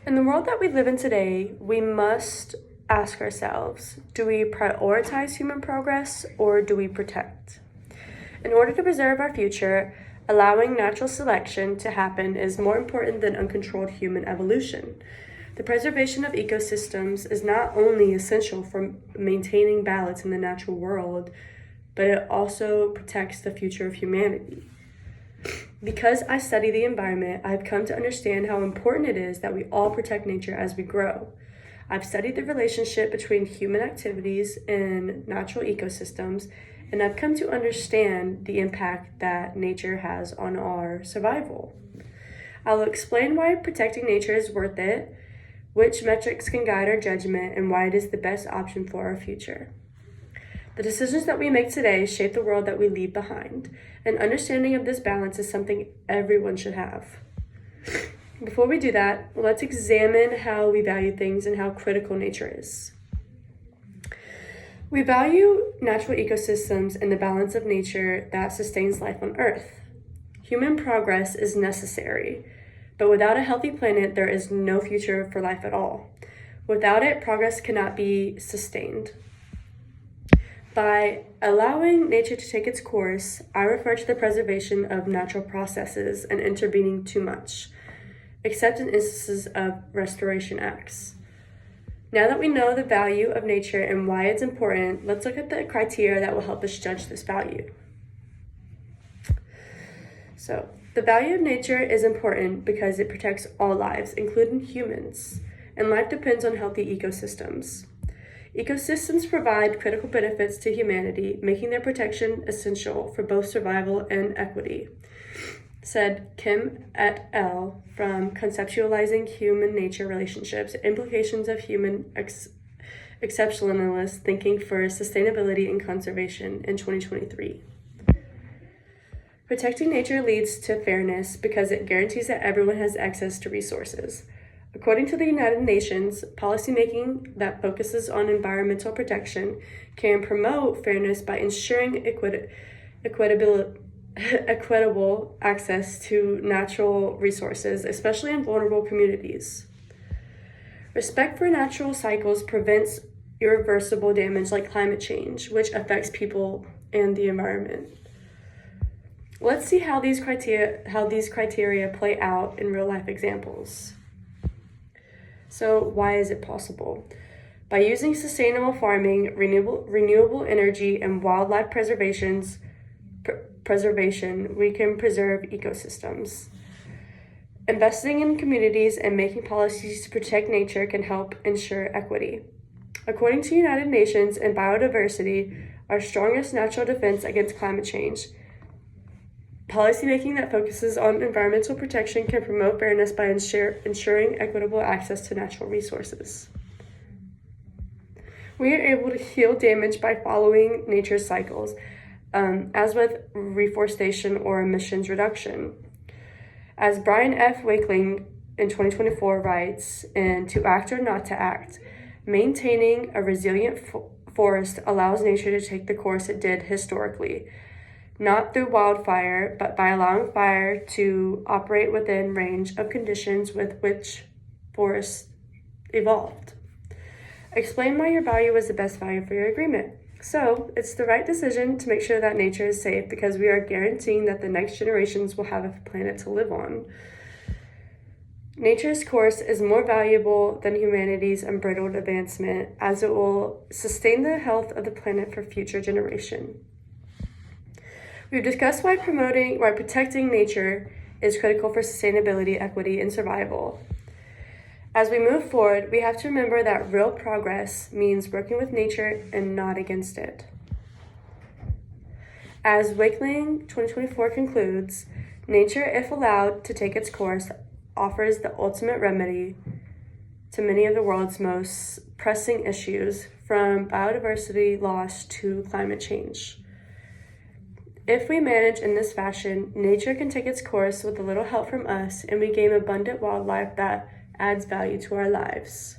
In the world that we live in today, we must ask ourselves, do we prioritize human progress or do we protect? In order to preserve our future, allowing natural selection to happen is more important than uncontrolled human evolution. The preservation of ecosystems is not only essential for maintaining balance in the natural world, but it also protects the future of humanity. Because I study the environment, I've come to understand how important it is that we all protect nature as we grow. I've studied the relationship between human activities and natural ecosystems, and I've come to understand the impact that nature has on our survival. I'll explain why protecting nature is worth it, which metrics can guide our judgment, and why it is the best option for our future. The decisions that we make today shape the world that we leave behind. An understanding of this balance is something everyone should have. Before we do that, let's examine how we value things and how critical nature is. We value natural ecosystems and the balance of nature that sustains life on Earth. Human progress is necessary, but without a healthy planet, there is no future for life at all. Without it, progress cannot be sustained. By allowing nature to take its course, I refer to the preservation of natural processes and intervening too much, except in instances of restoration acts. Now that we know the value of nature and why it's important, let's look at the criteria that will help us judge this value. So, the value of nature is important because it protects all lives, including humans, and life depends on healthy ecosystems. Ecosystems provide critical benefits to humanity, making their protection essential for both survival and equity, said Kim et al. From Conceptualizing Human Nature Relationships, Implications of Human Exceptionalist Thinking for Sustainability and Conservation in 2023. Protecting nature leads to fairness because it guarantees that everyone has access to resources. According to the United Nations, policymaking that focuses on environmental protection can promote fairness by ensuring equitable access to natural resources, especially in vulnerable communities. Respect for natural cycles prevents irreversible damage like climate change, which affects people and the environment. Let's see how these criteria play out in real-life examples. So why is it possible? By using sustainable farming, renewable energy, and wildlife preservation, we can preserve ecosystems. Investing in communities and making policies to protect nature can help ensure equity. According to United Nations and biodiversity, our strongest natural defense against climate change. Policymaking that focuses on environmental protection can promote fairness by ensuring equitable access to natural resources. We are able to heal damage by following nature's cycles, as with reforestation or emissions reduction. As Brian F. Wakeling in 2024 writes in To Act or Not to Act, maintaining a resilient forest allows nature to take the course it did historically, not through wildfire, but by allowing fire to operate within range of conditions with which forests evolved. Explain why your value is the best value for your agreement. So, it's the right decision to make sure that nature is safe because we are guaranteeing that the next generations will have a planet to live on. Nature's course is more valuable than humanity's unbridled advancement as it will sustain the health of the planet for future generations. We've discussed why protecting nature is critical for sustainability, equity, and survival. As we move forward, we have to remember that real progress means working with nature and not against it. As Wakeling 2024 concludes, nature, if allowed to take its course, offers the ultimate remedy to many of the world's most pressing issues, from biodiversity loss to climate change. If we manage in this fashion, nature can take its course with a little help from us, and we gain abundant wildlife that adds value to our lives.